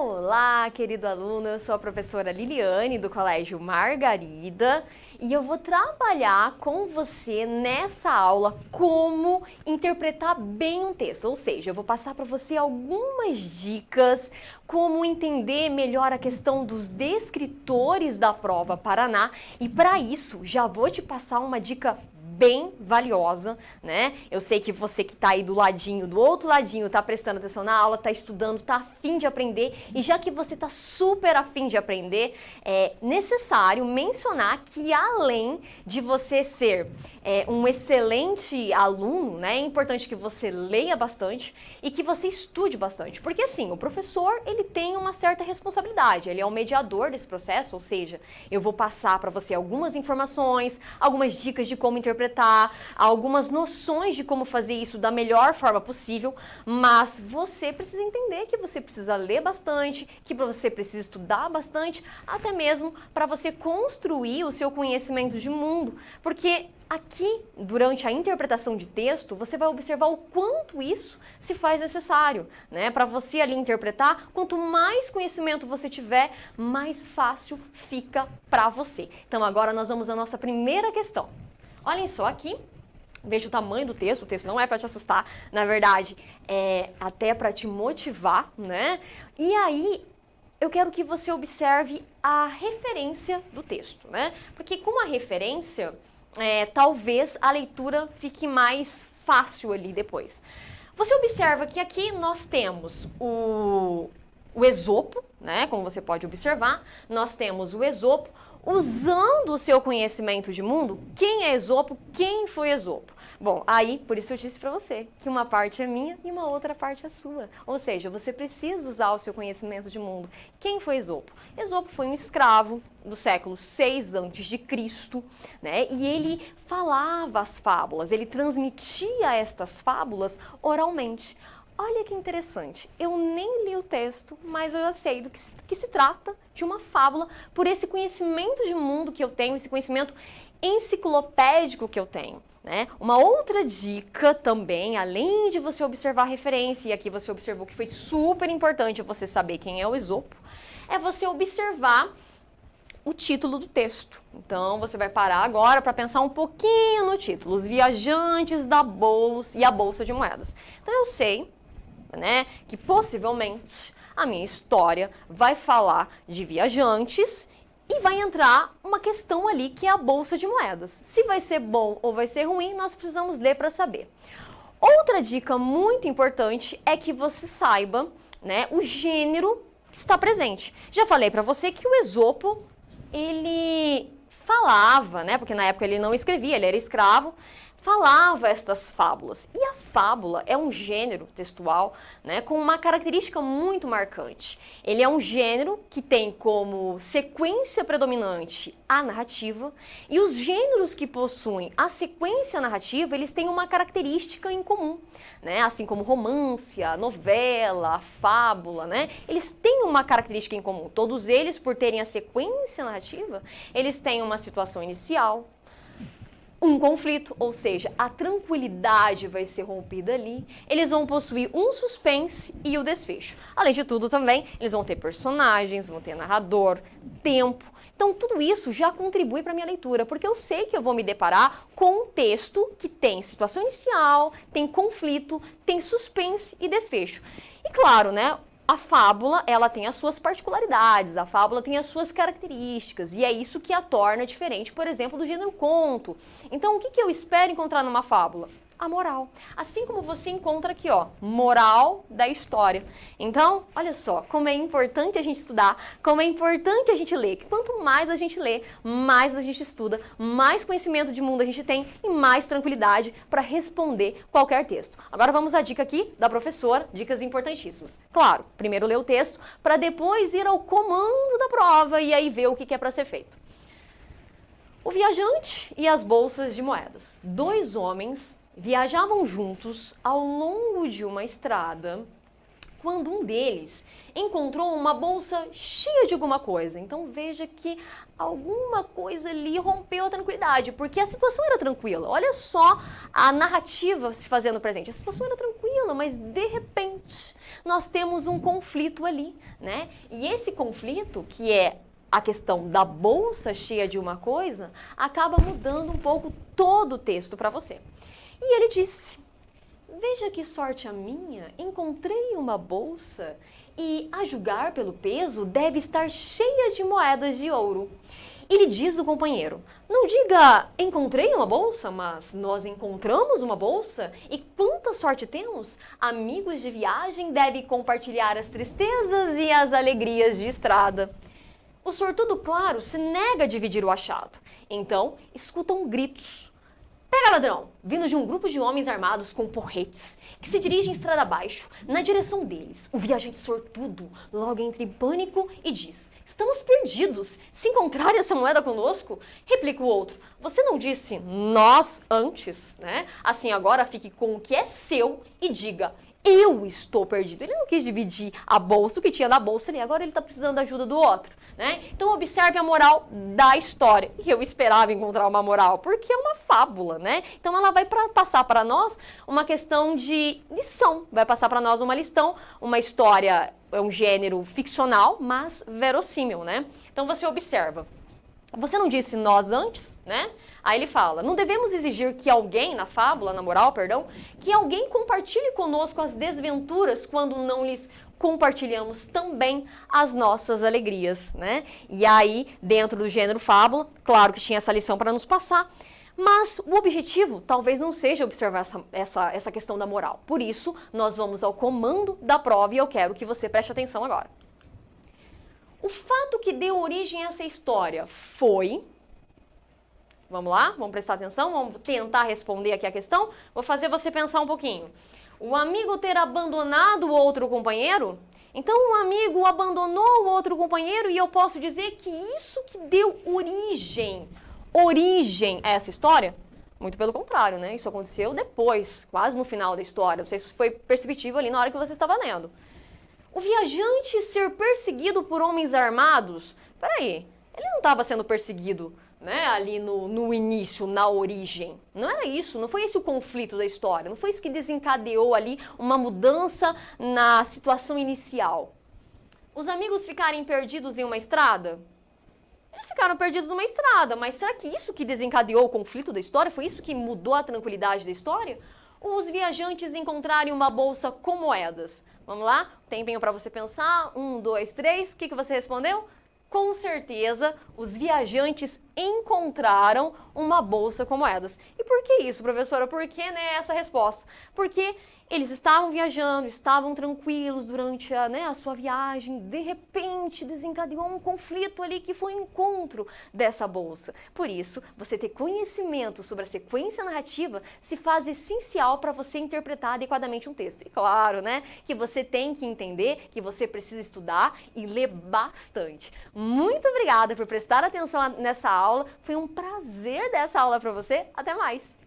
Olá, querido aluno, eu sou a professora Liliane do Colégio Margarida e eu vou trabalhar com você nessa aula como interpretar bem um texto, ou seja, eu vou passar para você algumas dicas como entender melhor a questão dos descritores da prova Paraná e para isso já vou te passar uma dica bem valiosa, né? Eu sei que você que tá aí do ladinho, do outro ladinho, tá prestando atenção na aula, tá estudando, tá afim de aprender, e já que você tá super afim de aprender, é necessário mencionar que além de você ser um excelente aluno, né, é importante que você leia bastante e que você estude bastante, porque assim, o professor, ele tem uma certa responsabilidade, ele é o mediador desse processo, ou seja, eu vou passar para você algumas informações, algumas dicas de como interpretar, algumas noções de como fazer isso da melhor forma possível, mas você precisa entender que você precisa ler bastante, que você precisa estudar bastante, até mesmo para você construir o seu conhecimento de mundo, porque aqui, durante a interpretação de texto, você vai observar o quanto isso se faz necessário, né? Para você ali interpretar, quanto mais conhecimento você tiver, mais fácil fica para você. Então agora nós vamos à nossa primeira questão. Olhem só aqui, veja o tamanho do texto, o texto não é para te assustar, na verdade, é até para te motivar, né? E aí, eu quero que você observe a referência do texto, né? Porque com a referência, talvez a leitura fique mais fácil ali depois. Você observa que aqui nós temos o Esopo, né? Como você pode observar, nós temos o Esopo usando o seu conhecimento de mundo. Quem é Esopo? Quem foi Esopo? Bom, aí, por isso eu disse para você que uma parte é minha e uma outra parte é sua. Ou seja, você precisa usar o seu conhecimento de mundo. Quem foi Esopo? Esopo foi um escravo do século 6 a.C., né? E ele falava as fábulas, ele transmitia estas fábulas oralmente. Olha que interessante, eu nem li o texto, mas eu já sei do que se trata de uma fábula por esse conhecimento de mundo que eu tenho, esse conhecimento enciclopédico que eu tenho, né? Uma outra dica também, além de você observar a referência, e aqui você observou que foi super importante você saber quem é o Esopo, é você observar o título do texto. Então, você vai parar agora para pensar um pouquinho no título, Os Viajantes da Bolsa e a Bolsa de Moedas. Então, eu sei, né, que possivelmente a minha história vai falar de viajantes e vai entrar uma questão ali que é a Bolsa de Moedas. Se vai ser bom ou vai ser ruim, nós precisamos ler para saber. Outra dica muito importante é que você saiba, né, o gênero que está presente. Já falei para você que o Esopo, ele falava, né, porque na época ele não escrevia, ele era escravo, falava estas fábulas. E a fábula é um gênero textual, né, com uma característica muito marcante. Ele é um gênero que tem como sequência predominante a narrativa, e os gêneros que possuem a sequência narrativa, eles têm uma característica em comum, né, assim como romance, a novela, a fábula, né, eles têm uma característica em comum. Todos eles, por terem a sequência narrativa, eles têm uma situação inicial, um conflito, ou seja, a tranquilidade vai ser rompida ali, eles vão possuir um suspense e o desfecho. Além de tudo também, eles vão ter personagens, vão ter narrador, tempo. Então tudo isso já contribui para a minha leitura, porque eu sei que eu vou me deparar com um texto que tem situação inicial, tem conflito, tem suspense e desfecho. E claro, né? A fábula, ela tem as suas particularidades, a fábula tem as suas características, e é isso que a torna diferente, por exemplo, do gênero conto. Então, o que eu espero encontrar numa fábula? A moral. Assim como você encontra aqui, ó, moral da história. Então, olha só, como é importante a gente estudar, como é importante a gente ler. Que quanto mais a gente lê, mais a gente estuda, mais conhecimento de mundo a gente tem e mais tranquilidade para responder qualquer texto. Agora vamos à dica aqui da professora, dicas importantíssimas. Claro, primeiro ler o texto, para depois ir ao comando da prova e aí ver o que é para ser feito. O viajante e as bolsas de moedas. Dois homens viajavam juntos ao longo de uma estrada quando um deles encontrou uma bolsa cheia de alguma coisa. Então veja que alguma coisa ali rompeu a tranquilidade, porque a situação era tranquila. Olha só a narrativa se fazendo presente. A situação era tranquila, tranquila, mas de repente nós temos um conflito ali, né? E esse conflito, que é a questão da bolsa cheia de uma coisa, acaba mudando um pouco todo o texto para você. E ele disse: veja que sorte a minha, encontrei uma bolsa e, a julgar pelo peso, deve estar cheia de moedas de ouro. E lhe diz o companheiro: não diga encontrei uma bolsa, mas nós encontramos uma bolsa. E quanta sorte temos! Amigos de viagem devem compartilhar as tristezas e as alegrias de estrada. O sortudo, claro, se nega a dividir o achado. Então, escutam gritos. Pega, ladrão! Vindo de um grupo de homens armados com porretes, que se dirigem estrada abaixo, na direção deles. O viajante sortudo logo entra em pânico e diz: estamos perdidos. Se encontrarem essa moeda conosco, replica o outro: você não disse nós antes, né? Assim, agora fique com o que é seu e diga: eu estou perdido. Ele não quis dividir a bolsa, o que tinha na bolsa ali, agora ele está precisando da ajuda do outro, né? Então observe a moral da história. E eu esperava encontrar uma moral, porque é uma fábula, né? Então ela vai passar para nós uma questão de lição, vai passar para nós uma lição, uma história, é um gênero ficcional, mas verossímil, né? Então você observa. Você não disse nós antes, né? Aí ele fala: não devemos exigir que alguém, na fábula, na moral, perdão, que alguém compartilhe conosco as desventuras quando não lhes compartilhamos também as nossas alegrias, né? E aí, dentro do gênero fábula, claro que tinha essa lição para nos passar, mas o objetivo talvez não seja observar essa questão da moral. Por isso, nós vamos ao comando da prova e eu quero que você preste atenção agora. O fato que deu origem a essa história foi... Vamos lá? Vamos prestar atenção? Vamos tentar responder aqui a questão? Vou fazer você pensar um pouquinho. O amigo ter abandonado o outro companheiro? Então, um amigo abandonou o outro companheiro e eu posso dizer que isso que deu origem a essa história? Muito pelo contrário, né? Isso aconteceu depois, quase no final da história. Não sei se foi perceptível ali na hora que você estava lendo. O viajante ser perseguido por homens armados? Peraí, ele não estava sendo perseguido, né, ali no início, na origem. Não era isso, não foi esse o conflito da história, não foi isso que desencadeou ali uma mudança na situação inicial. Os amigos ficarem perdidos em uma estrada? Eles ficaram perdidos numa estrada, mas será que isso que desencadeou o conflito da história? Foi isso que mudou a tranquilidade da história? Ou os viajantes encontrarem uma bolsa com moedas? Vamos lá? Tempinho para você pensar. 1, 2, 3. O que você respondeu? Com certeza, os viajantes encontraram uma bolsa com moedas. E por que isso, professora? Por que, né, essa resposta? Porque eles estavam viajando, estavam tranquilos durante a sua viagem, de repente desencadeou um conflito ali que foi o encontro dessa bolsa. Por isso, você ter conhecimento sobre a sequência narrativa se faz essencial para você interpretar adequadamente um texto. E claro, né, que você tem que entender que você precisa estudar e ler bastante. Muito obrigada por prestar atenção nessa aula. Foi um prazer dar essa aula para você. Até mais!